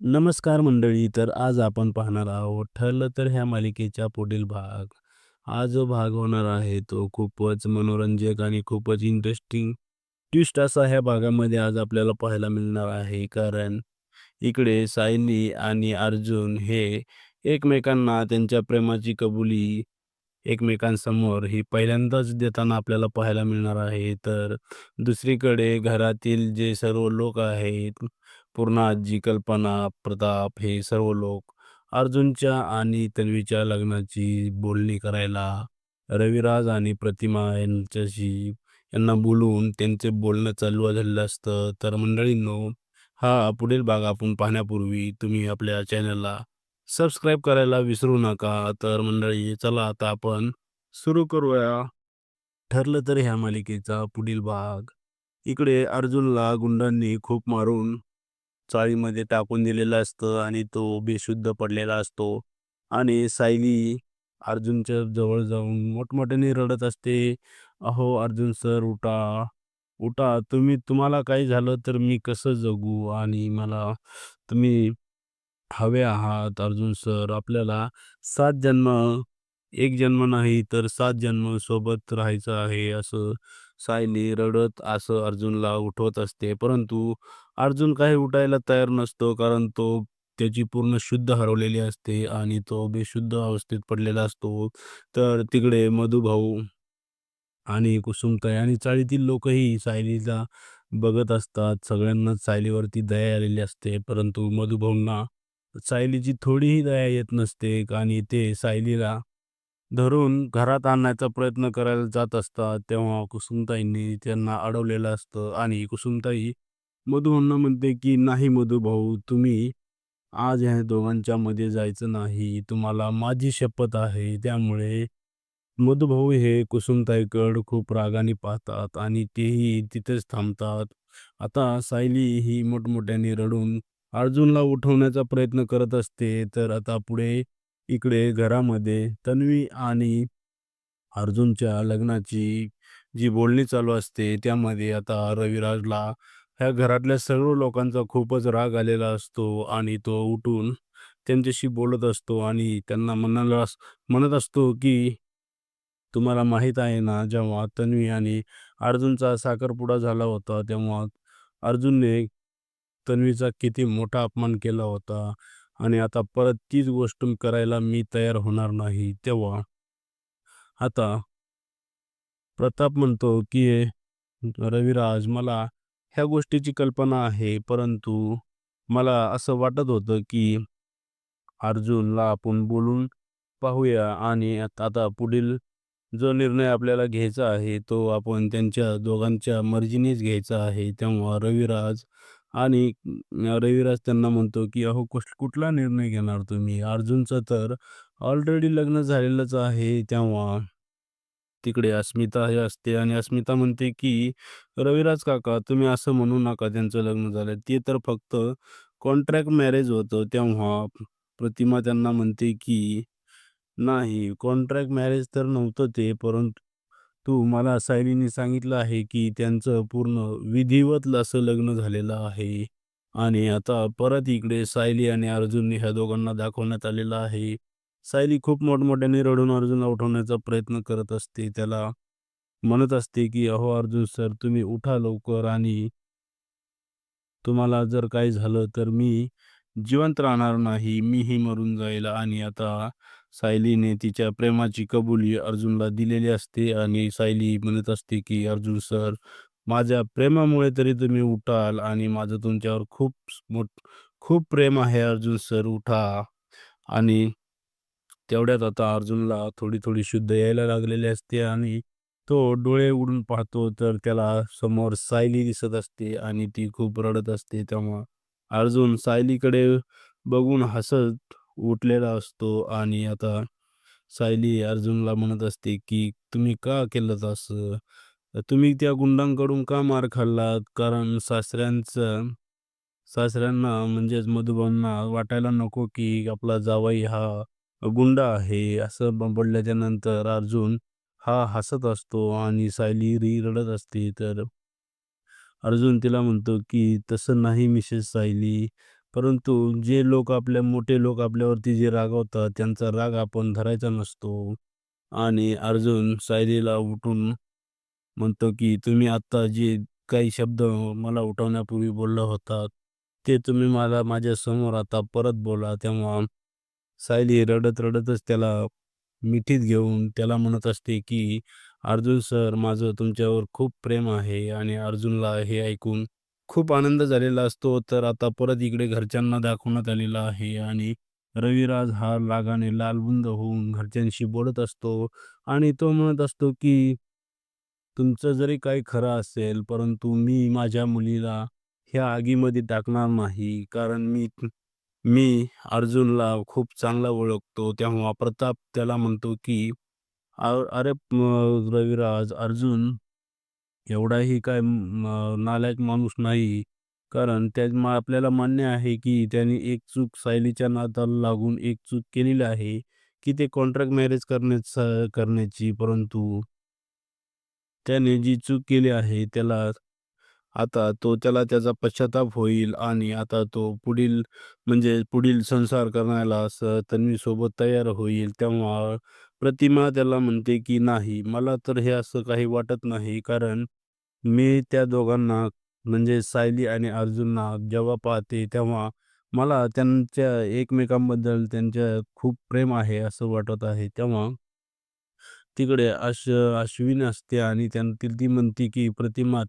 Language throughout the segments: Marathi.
नमस्कार मंडळी. तर आज आपण पाहणार आहोत ठरलं तर ह्या मालिकेच्या पुढील भाग. हा जो भाग होणार आहे तो खूपच मनोरंजक आणि खूपच इंटरेस्टिंग ट्विस्ट असा ह्या भागामध्ये आज आपल्याला पाहायला मिळणार आहे. कारण इकडे सायली आणि अर्जुन हे एकमेकांना त्यांच्या प्रेमाची कबुली एकमेकांसमोर ही पहिल्यांदाच देताना आपल्याला पाहायला मिळणार आहे. तर दुसरीकडे घरातील जे सर्व लोक आहेत, पूर्ण आजी, कल्पना, प्रताप हे सर्व लोक अर्जुनच्या आणि तन्वीच्या लग्नाची बोलणी करायला रविराज आणि प्रतिमा यांना बोलवून त्यांचे बोलणं चालू झालेलं असतं. तर मंडळींनो, हा पुढील भाग आपण पाहण्यापूर्वी तुम्ही आपल्या चॅनलला सबस्क्राईब करायला विसरू नका. तर मंडळी चला आता आपण सुरू करूया. ठरलं तर ह्या मालिकेचा पुढील भाग. इकडे अर्जुनला गुंडांनी खूप मारून चाळीमध्ये टाकून दिलेलं असतं आणि तो बेशुद्ध पडलेला असतो आणि सायली अर्जुनच्या जवळ जाऊन मोठमोठ्याने रडत असते. "अहो अर्जुन सर उठा, उठा. तुम्हाला काही झालं तर मी कसं जगू आणि मला तुम्ही हवे आहात अर्जुन सर. आपल्याला 7 जन्म, 1 जन्म नाही तर 7 जन्म सोबत राहायचं आहे." असं सायली रडत असं अर्जुनला उठवत असते. परंतु अर्जुन काही उठायला तयार नसतो, कारण त्याची पूर्ण शुद्ध हरवलेली असते आणि तो बेशुद्ध अवस्थेत पडलेला असतो. तर तिकडे मधुभाऊ आणि कुसुमताई आणि चाळीतील लोकही सायलीला बघत असतात. सगळ्यांनाच सायलीवरती दया आलेली असते. परंतु मधुभाऊंना सायलीची थोडीही दया येत नसते आणि ते सायलीला धरून घरात आणण्याचा प्रयत्न करायला जात असतात. तेव्हा कुसुमताईंनी त्यांना अडवलेलं असतं आणि कुसुमताई मधुभाऊंना म्हणते, की "नाही मधुभाऊ, तुम्ही आज ह्या दोघांच्या मध्ये जायचं नाही. तुम्हाला माझी शपथ आहे." त्यामुळे मधुभाऊ हे कुसुमताईकडं खूप रागाने पाहतात आणि तेही तिथेच थांबतात. आता सायली ही मोठमोठ्याने रडून अर्जुनला उठवण्याचा प्रयत्न करत असते. तर आता पुढे इकडे घरामध्ये तन्वी आणि अर्जुनच्या लग्नाची जी बोलणी चालू असते, त्यामध्ये आता रविराजला ह्या घरातल्या सर्व लोकांचा खूपच राग आलेला असतो आणि तो उठून त्यांच्याशी बोलत असतो आणि त्यांना म्हणत असतो, की तुम्हाला माहीत आहे ना, जेव्हा तन्वी आणि अर्जुनचा साखरपुडा झाला होता, तेव्हा अर्जुनने तन्वीचा किती मोठा अपमान केला होता आणि आता परत तीच गोष्ट करायला मी तयार होणार नाही. तेव्हा आता प्रताप म्हणतो, की "रविराज, मला ह्या गोष्टीची कल्पना आहे, परंतु मला असं वाटत होतं, की अर्जुनला आपण बोलून पाहूया आणि आता पुढील जो निर्णय आपल्याला घ्यायचा आहे, तो आपण त्यांच्या दोघांच्या मर्जीनेच घ्यायचा आहे." तेव्हा आणि रविराज त्यांना म्हणतो, की "अहो, कुठला निर्णय घेणार तुम्ही? अर्जुनचं तर ऑलरेडी लग्न झालेलंच आहे." तेव्हा तिकडे अस्मिता हे असते आणि अस्मिता म्हणते, की "रविराज काका, तुम्ही असं म्हणू नका त्यांचं लग्न झालं. ते तर फक्त कॉन्ट्रॅक्ट मॅरेज होतं." तेव्हा प्रतिमा त्यांना म्हणते, की "नाही, कॉन्ट्रॅक्ट मॅरेज तर नव्हतं ते, परंतु मला सायलीने सांगितलं आहे, की त्यांचं पूर्ण विधिवत असं लग्न झालेलं आहे." आणि आता परत इकडे सायली आणि अर्जुन ह्या दोघांना दाखवण्यात आलेलं आहे. सायली खूप मोठमोठ्याने रडून अर्जुनला उठवण्याचा प्रयत्न करत असते. त्याला म्हणत असते, की "अहो अर्जुन सर, तुम्ही उठा लवकर आणि तुम्हाला जर काही झालं तर मी जिवंत राहणार नाही, मीही मरून जाईल." आणि आता सायलीने तिच्या प्रेमाची कबुली अर्जुनला दिलेली असते आणि सायली म्हणत असते, की "अर्जुन सर, माझ्या प्रेमामुळे तरी तुम्ही उठाल आणि माझं तुमच्यावर खूप प्रेम आहे अर्जुन सर, उठा." आणि तेवढ्यात आता अर्जुनला थोडी-थोडी शुद्ध यायला लागलेली असते आणि तो डोळे उघडून पाहतो, तर त्याला समोर सायली दिसत असते आणि ती खूप रडत असते. तेव्हा अर्जुन सायलीकडे बघून हसत उठलेला असतो आणि आता सायली अर्जुनला म्हणत असते, की "तुम्ही का केलंत असं? तुम्ही त्या गुंडांकडून का मार खाल्लात?" कारण सासऱ्यांना म्हणजेच मधुभाऊंना वाटायला नको, की आपला जावई हा गुंड आहे. असं बोलल्याच्या नंतर अर्जुन हा हसत असतो आणि सायली रडत असते. तर अर्जुन तिला म्हणतो, की "तसं नाही मिसेस सायली. परंतु जे लोक मोठे लोक आपल्यावरती जे रागावतात, त्यांचा राग आपण धरायचा नसतो. आणि अर्जुन सायलीला उठून म्हणतो, की "तुम्ही आत्ता जे काही शब्द मला उठवण्यापूर्वी बोलला होतात, ते तुम्ही मला माझ्यासमोर आता परत बोला." तेव्हा सायली रडत-रडतच त्याला मिठीत घेऊन त्याला म्हणत असते, की "अर्जुन सर, माझं तुमच्यावर खूप प्रेम आहे." आणि अर्जुनला हे ऐकून खूप आनंद झालेला असतो. तर आता परत इकडे घरच्यांना दाखवण्यात आलेलं आहे आणि रविराज हा रागाने लालबुंद होऊन घरच्यांशी बोलत असतो आणि तो म्हणत असतो, की तुमचं जरी काही खरं असेल, परंतु मी माझ्या मुलीला ह्या आगीमध्ये टाकणार नाही. कारण मी अर्जुनला खूप चांगला ओळखतो. तेव्हा प्रताप त्याला म्हणतो, की अरे रविराज, अर्जुन एवढाही काय नालायक माणूस नाही. कारण आपल्याला मान्य आहे, की त्याने एक चूक सायलीच्या नादाला लागून एक चूक केलेली आहे, की ते कॉन्ट्रॅक्ट मॅरेज करण्याची. परंतु त्याने जी चूक केली आहे त्याला त्याचा पश्चाताप होईल आणि आता तो पुढील संसार करण्याला असं तन्वीसोबत तयार होईल. तेव्हा प्रतिमा त्याला म्हणते, की "नाही, मला तर हे असं काही वाटत नाही. कारण मी त्या दोघांना म्हणजे सायली आणि अर्जुनला जेव्हा पाहते, तेव्हा मला त्यांच्या एकमेकांबद्दल त्यांच्या खूप प्रेम आहे असं वाटत आहे." तेव्हा तिकडे अश्विनी असते आणि ती म्हणते, की प्रतिमा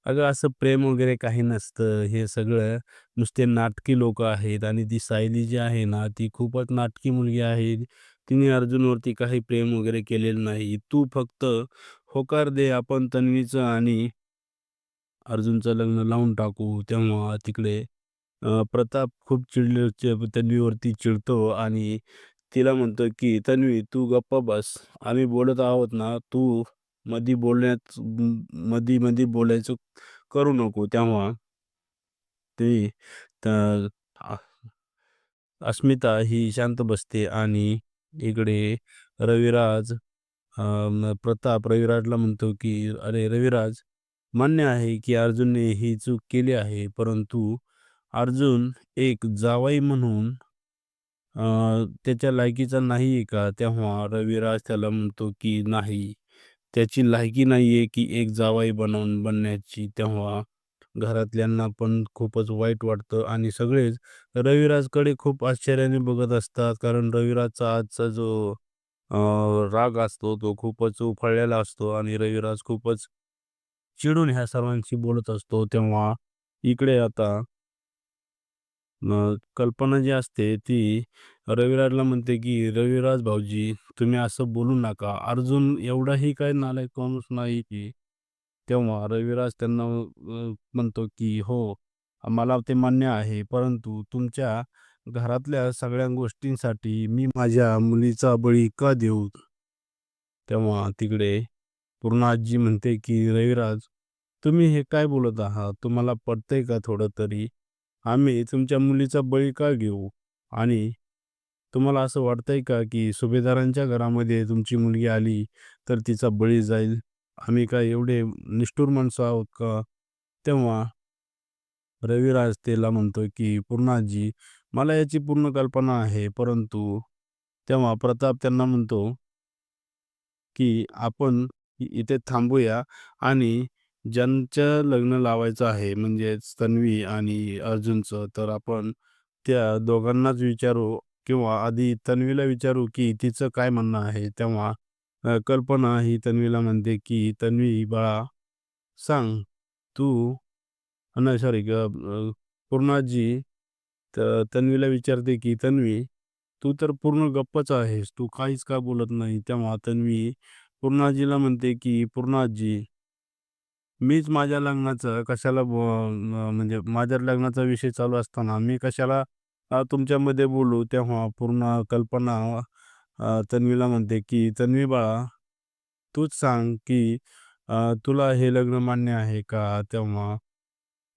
"अगं असं प्रेम वगैरे काही नसतं. हे सगळं नुसते नाटकी लोकं आहेत आणि ती सायली जी आहे ना, ती खूपच नाटकी मुलगी आहे. तिने अर्जुनवरती काही प्रेम वगैरे केलेलं नाही. तू फक्त होकार दे, आपण तन्वीचं आणि अर्जुनचं लग्न लावून टाकू." तेव्हा तिकडे प्रताप खूप तन्वीवरती चिडतो आणि तिला म्हणतो, की "तन्वी तू गप्प बस. आम्ही बोलत आहोत ना, तू मधी-मधी बोलायचं करू नको." तेव्हा ती तर अ, अस्मिता ही शांत बसते आणि इकडे रविराज प्रताप रविराजला म्हणतो, की "अरे रविराज, मान्य आहे, की अर्जुनने ही चूक केली आहे. परंतु अर्जुन एक जावई म्हणून त्याच्या लायकीचा नाही आहे का?" तेव्हा रविराज त्याला म्हणतो, की "नाही, त्याची लायकी नाही आहे, की एक जावई बनण्याची." तेव्हा घरातल्यांना पण खूपच वाईट वाटतं आणि सगळेच रविराजकडे खूप आश्चर्याने बघत असतात. कारण रविराजचा आजचा जो अ, राग असतो, तो खूपच उफाळलेला असतो आणि रविराज खूपच चिडून ह्या सर्वांशी बोलत असतो. तेव्हा इकडे आता कल्पना जी असते ती रविराजला म्हणते, की "रविराज भाऊजी, तुम्ही असं बोलू नका. अर्जुन एवढाही काही नालायक माणूस नाही की." तेव्हा रविराज त्यांना म्हणतो, की "हो, मला ते मान्य आहे. परंतु तुमच्या घरातल्या सगळ्या गोष्टींसाठी मी माझ्या मुलीचा बळी का देऊ?" तेव्हा तिकडे पूर्ण आजी म्हणते, की "रविराज, तुम्ही हे काय बोलत आहात? तुम्हाला पटतंय का थोडं तरी? आम्ही तुमच्या मुलीचा बळी का घेऊ? आणि तुम्हाला असं वाटतंय का, की सुभेदारांच्या घरामध्ये तुमची मुलगी आली, तर तिचा बळी जाईल? आम्ही काय एवढे निष्ठुर माणसं आहोत का?" तेव्हा रविराज त्याला म्हणतो, की "पूर्णाजी, मला याची पूर्ण कल्पना आहे. परंतु" तेव्हा प्रताप त्यांना म्हणतो, की "आपण इथे थांबूया आणि ज्यांचं लग्न लावायचं आहे, म्हणजेच तन्वी आणि अर्जुनचं, तर आपण त्या दोघांनाच विचारू किंवा आधी तन्वीला विचारू, की तिचं काय म्हणणं आहे." तेव्हा कल्पना ही तन्वीला म्हणते, की "तन्वी बाळा, सांग तू." नाही सॉरी पूर्णाजी तन्वीला विचारते, की "तन्वी, तू तर पूर्ण गप्पच आहेस. तू काहीच का बोलत नाही?" तेव्हा तन्वी पूर्णाजीला म्हणते, की "पूर्णाजी, मीच माझ्या लग्नाचं कशाला म्हणजे माझ्या लग्नाचा विषय चालू असताना मी कशाला तुमच्यामध्ये बोलू?" तेव्हा पूर्ण कल्पना तन्वीला म्हणते, की "तन्वी बाळा, तूच सांग, की तुला हे लग्न मान्य आहे का?" तेव्हा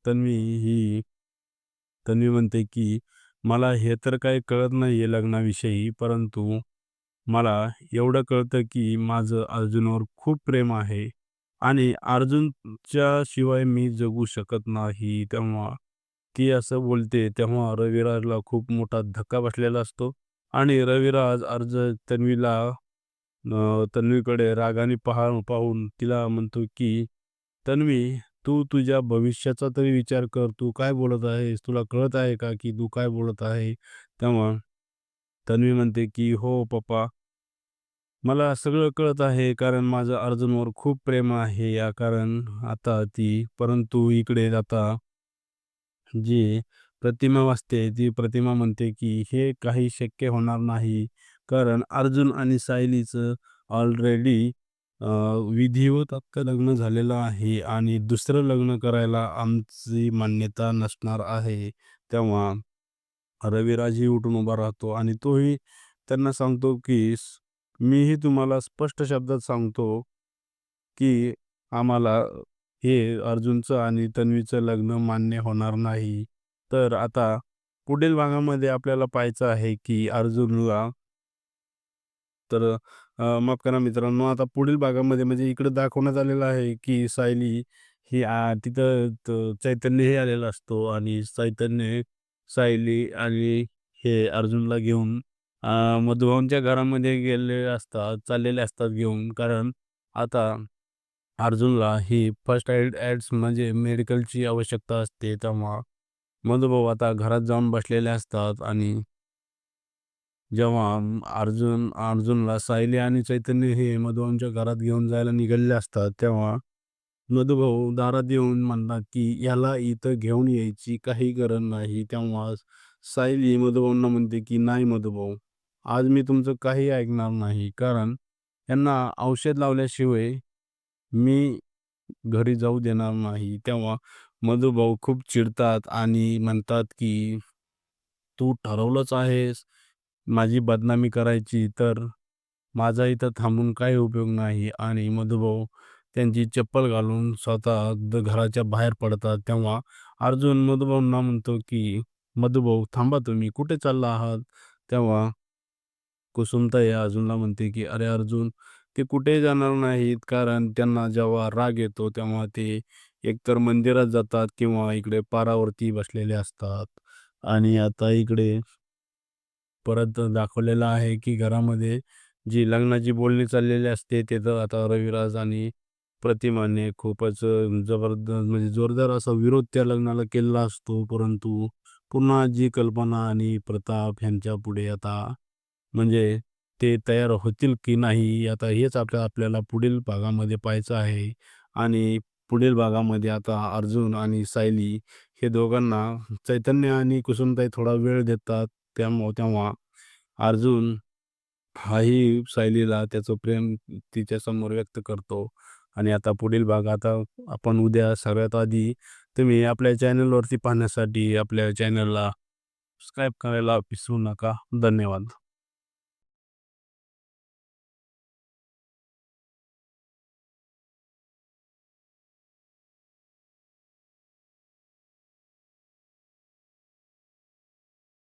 तन्वी ही तन्वी म्हणते, की "मला हे तर काही कळत नाहीये लग्नाविषयी, परंतु मला एवढं कळतं, की माझं अर्जुनवर खूप प्रेम आहे आणि अर्जुनच्या शिवाय मी जगू शकत नाही." तेव्हा ती असं बोलते तेव्हा रविराजला खूप मोठा धक्का बसलेला असतो आणि रविराज तन्वीकडे रागाने पाहून तिला म्हणतो की तन्वी, तू तुझ्या भविष्याचा तरी विचार कर. तू काय बोलत आहेस? तुला कळत आहे का की तू काय बोलत आहे? तेव्हा तन्वी म्हणते की हो पप्पा, मला सगळं कळत आहे कारण माझं अर्जुनवर खूप प्रेम आहे या कारण आता ती परंतु इकडे आता जी प्रतिमा वाचते, ती प्रतिमा म्हणते की हे काही शक्य होणार नाही. कारण अर्जुन आणि सायलीचं ऑलरेडी विधिवत अख्खं लग्न झालेलं आहे आणि दुसरं लग्न करायला आमची मान्यता नसणार आहे. तेव्हा रविराजही उठून उभा राहतो आणि तोही त्यांना सांगतो की मीही तुम्हाला स्पष्ट शब्दात सांगतो की आम्हाला हे अर्जुनचं आणि तन्वीचं लग्न मान्य होणार नाही. तर आता पुढील भागामध्ये आपल्याला पाहायचं आहे की अर्जुनला तर माफ करा मित्रांनो, आता पुढील भागामध्ये म्हणजे इकडे दाखवण्यात आलेलं आहे की सायली ही तिथं चैतन्य हे आलेला असतो आणि चैतन्य, सायली आणि हे अर्जुनला घेऊन मधुभाऊंच्या घरामध्ये चाललेले असतात घेऊन. कारण आता अर्जुनला ही फर्स्ट एड्स म्हणजे मेडिकलची आवश्यकता असते. तेव्हा मधुभाऊ आता घरात जाऊन बसलेले असतात आणि जेव्हा अर्जुनला सायली आणि चैतन्य हे मधुभाऊंच्या घरात घेऊन जायला निघालेले असतात, तेव्हा मधुभाऊ दारात येऊन म्हणतात, की "याला इथं घेऊन यायची काही गरज नाही." तेव्हा सायली मधुभाऊंना म्हणते, की "नाही मधुभाऊ, आज मी तुमचं काही ऐकणार नाही. कारण यांना औषध लावल्याशिवाय मी घरी जाऊ देणार नाही." तेव्हा मधुभाऊ खूप चिडतात आणि म्हणतात, की "तू ठरवलंच आहेस माझी बदनामी करायची, तर माझा इथं थांबून काही उपयोग नाही." आणि मधुभाऊ त्यांची चप्पल घालून स्वतः घराच्या बाहेर पडतात. तेव्हा अर्जुन मधुभाऊंना म्हणतो, की "मधुभाऊ थांबा तुम्ही, कुठे चालला आहात?" तेव्हा कुसुमताई अर्जुनला म्हणते, की "अरे अर्जुन, ते कुठेही जाणार नाहीत, कारण त्यांना जेव्हा राग येतो, तेव्हा ते एकतर मंदिरात जातात किंवा इकडे पारावरती बसलेले असतात." आणि आता इकडे परत दाखवलेलं आहे, की घरामध्ये जी लग्नाची बोलणी चाललेली असते, तिथं आता रविराज आणि प्रतिमाने खूपच जबरदस्त म्हणजे जोरदार असा विरोध त्या लग्नाला केलेला असतो. परंतु पुन्हा जी कल्पना आणि प्रताप ह्यांच्यापुढे आता म्हणजे ते तयार होतील की नाही, आता हेच आपल्याला पुढील भागामध्ये पाहायचं आहे. आणि पुढील भागामध्ये आता अर्जुन आणि सायली हे दोघांना चैतन्य आणि कुसुमताई थोडा वेळ देतात. तेव्हा अर्जुन हाही सायलीला त्याचं प्रेम तिच्यासमोर व्यक्त करतो. आणि आता पुढील भाग आता आपण उद्या सगळ्यात आधी तुम्ही आपल्या चॅनलवरती पाहण्यासाठी आपल्या चॅनलला सबस्क्राईब करायला विसरू नका. धन्यवाद.